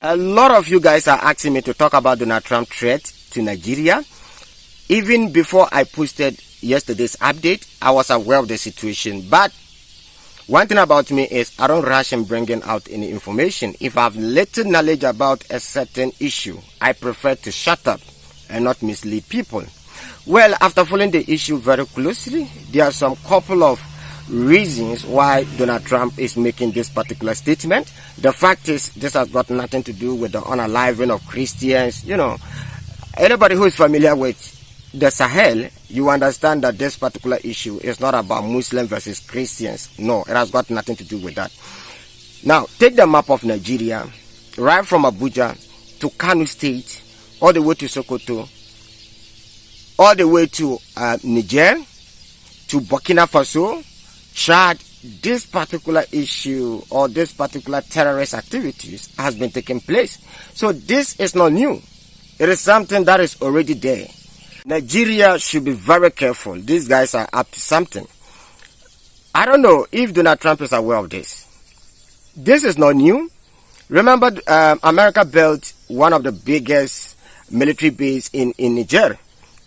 A lot of you guys are asking me to talk about Donald Trump threat to Nigeria. Even before I posted yesterday's update, I was aware of the situation. But one thing about me is I don't rush in bringing out any information. If I have little knowledge about a certain issue, I prefer to shut up and not mislead people. Well, after following the issue very closely, there are some couple of reasons why Donald Trump is making this particular statement. The fact is, this has got nothing to do with the unaliving of Christians. You know, anybody who is familiar with the Sahel, you understand that this particular issue is not about Muslim versus Christians. No, it has got nothing to do with that. Now, take the map of Nigeria, right from Abuja to Kano State, all the way to Sokoto, all the way to Niger, to Burkina Faso, Chad. This particular issue or this particular terrorist activities has been taking place. So this is not new. It is something that is already there. Nigeria should be very careful. These guys are up to something. I don't know if Donald Trump is aware of this. This is not new. Remember, America built one of the biggest military bases in Niger.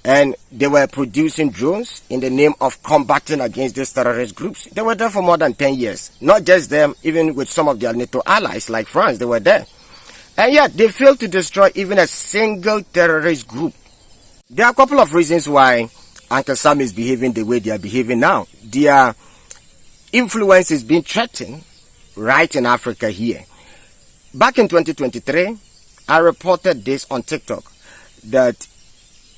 And they were producing drones in the name of combating against these terrorist groups. They were there for more than 10 years. Not just them, even with some of their NATO allies like France, they were there. And yet, they failed to destroy even a single terrorist group. There are a couple of reasons why Uncle Sam is behaving the way they are behaving now. Their influence is being threatened right in Africa here. Back in 2023, I reported this on TikTok, that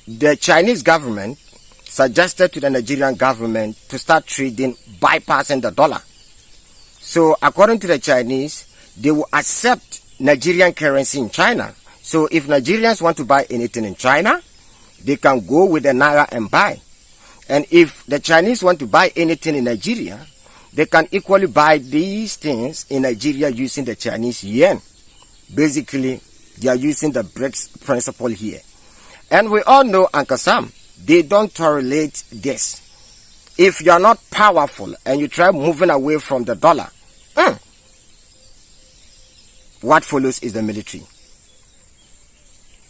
the Chinese government suggested to the Nigerian government to start trading bypassing the dollar. So according to the Chinese, they will accept Nigerian currency in China. So if Nigerians want to buy anything in China, they can go with the Naira and buy. And if the Chinese want to buy anything in Nigeria, they can equally buy these things in Nigeria using the Chinese yuan. Basically, they are using the BRICS principle here. And we all know, Uncle Sam, they don't tolerate this. If you are not powerful and you try moving away from the dollar, what follows is the military.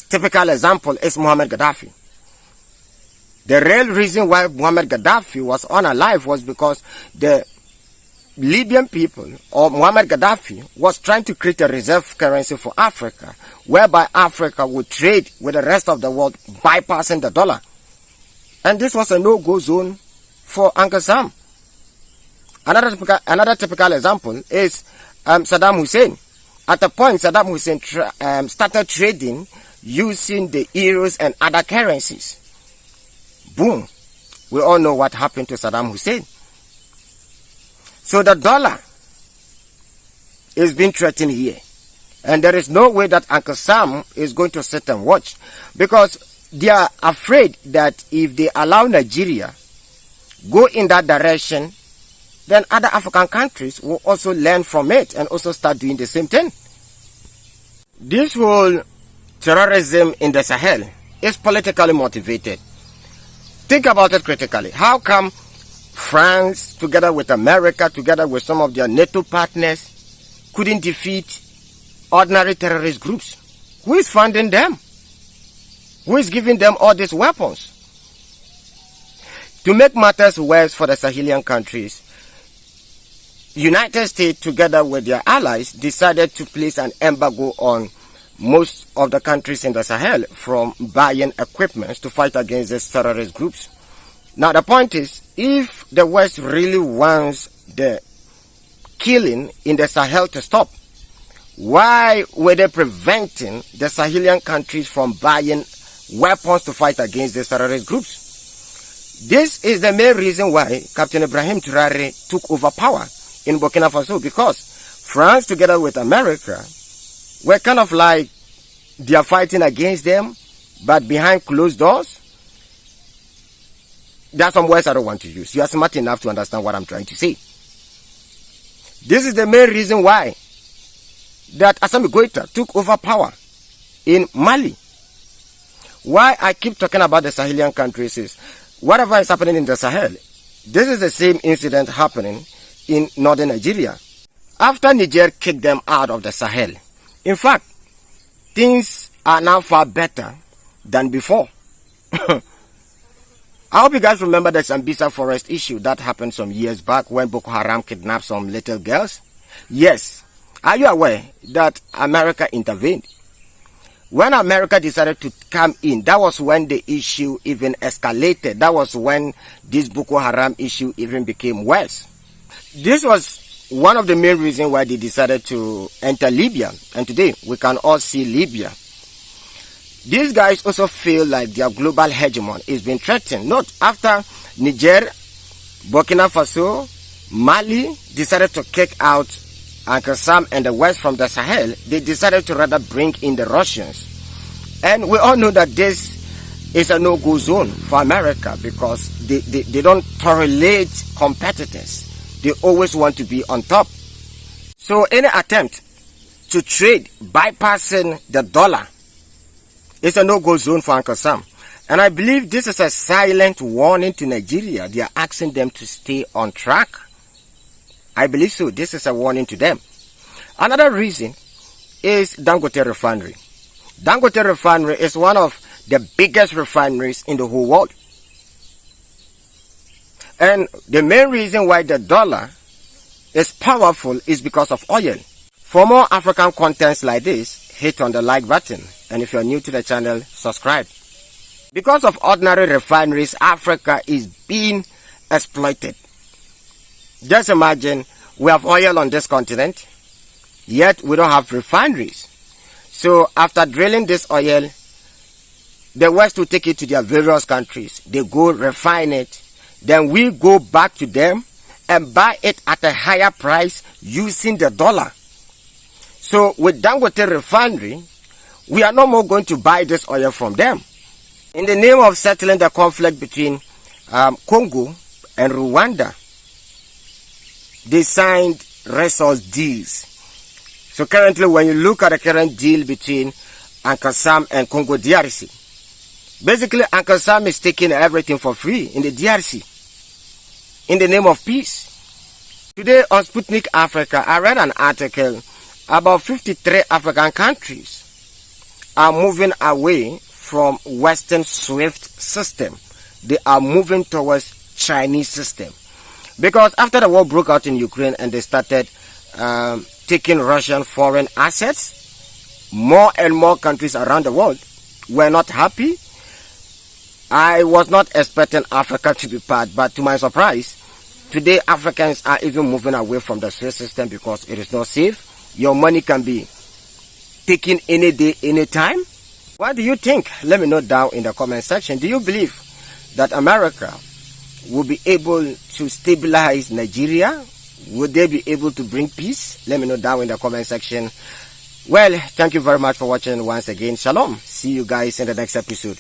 Typical example is Muammar Gaddafi. The real reason why Muammar Gaddafi was unalive was because the Libyan people, or Muammar Gaddafi, was trying to create a reserve currency for Africa, whereby Africa would trade with the rest of the world, bypassing the dollar. And this was a no-go zone for Uncle Sam. Another typical example is Saddam Hussein. At a point, Saddam Hussein started trading using the euros and other currencies. Boom. We all know what happened to Saddam Hussein. So the dollar is being threatened here. And there is no way that Uncle Sam is going to sit and watch. Because they are afraid that if they allow Nigeria go in that direction, then other African countries will also learn from it and also start doing the same thing. This whole terrorism in the Sahel is politically motivated. Think about it critically. How come France, together with America, together with some of their NATO partners, couldn't defeat ordinary terrorist groups? Who is funding them? Who is giving them all these weapons? To make matters worse for the Sahelian countries, United States, together with their allies, decided to place an embargo on most of the countries in the Sahel from buying equipment to fight against these terrorist groups. Now the point is, if the West really wants the killing in the Sahel to stop, why were they preventing the Sahelian countries from buying weapons to fight against these terrorist groups? This is the main reason why Captain Ibrahim Traoré took over power in Burkina Faso, because France, together with America, were kind of like they are fighting against them, but behind closed doors. There are some words I don't want to use. You are smart enough to understand what I'm trying to say. This is the main reason why that Assimi Goïta took over power in Mali. Why I keep talking about the Sahelian countries is, whatever is happening in the Sahel, this is the same incident happening in northern Nigeria. After Niger kicked them out of the Sahel, in fact, things are now far better than before. I hope you guys remember the Sambisa forest issue that happened some years back when Boko Haram kidnapped some little girls. Yes, are you aware that America intervened? When America decided to come in, that was when the issue even escalated. That was when this Boko Haram issue even became worse. This was one of the main reasons why they decided to enter Libya. And today, we can all see Libya. These guys also feel like their global hegemony is being threatened. Note, after Niger, Burkina Faso, Mali decided to kick out Uncle Sam and the West from the Sahel, they decided to rather bring in the Russians. And we all know that this is a no-go zone for America because they don't tolerate competitors. They always want to be on top. So any attempt to trade bypassing the dollar is a no-go zone for Uncle Sam. And I believe this is a silent warning to Nigeria. They are asking them to stay on track. I believe so. This is a warning to them. Another reason is Dangote Refinery. Dangote Refinery is one of the biggest refineries in the whole world. And the main reason why the dollar is powerful is because of oil. For more African contents like this, hit on the like button. And if you're new to the channel, subscribe. Because of ordinary refineries, Africa is being exploited. Just imagine, we have oil on this continent, yet we don't have refineries. So after drilling this oil, the West will take it to their various countries. They go refine it. Then we go back to them and buy it at a higher price using the dollar. So with Dangote Refinery, we are no more going to buy this oil from them. In the name of settling the conflict between Congo and Rwanda, they signed resource deals. So currently, when you look at the current deal between Uncle Sam and Congo DRC, basically Uncle Sam is taking everything for free in the DRC in the name of peace. Today on Sputnik Africa, I read an article about 53 African countries are moving away from Western SWIFT system. They are moving towards Chinese system. Because after the war broke out in Ukraine and they started taking Russian foreign assets, more and more countries around the world were not happy. I was not expecting Africa to be part, but to my surprise, today Africans are even moving away from the SWIFT system because it is not safe. Your money can be taken any day, any time. What do you think? Let me know down in the comment section. Do you believe that America will be able to stabilize Nigeria? Would they be able to bring peace? Let me know down in the comment section. Well, thank you very much for watching once again. Shalom. See you guys in the next episode.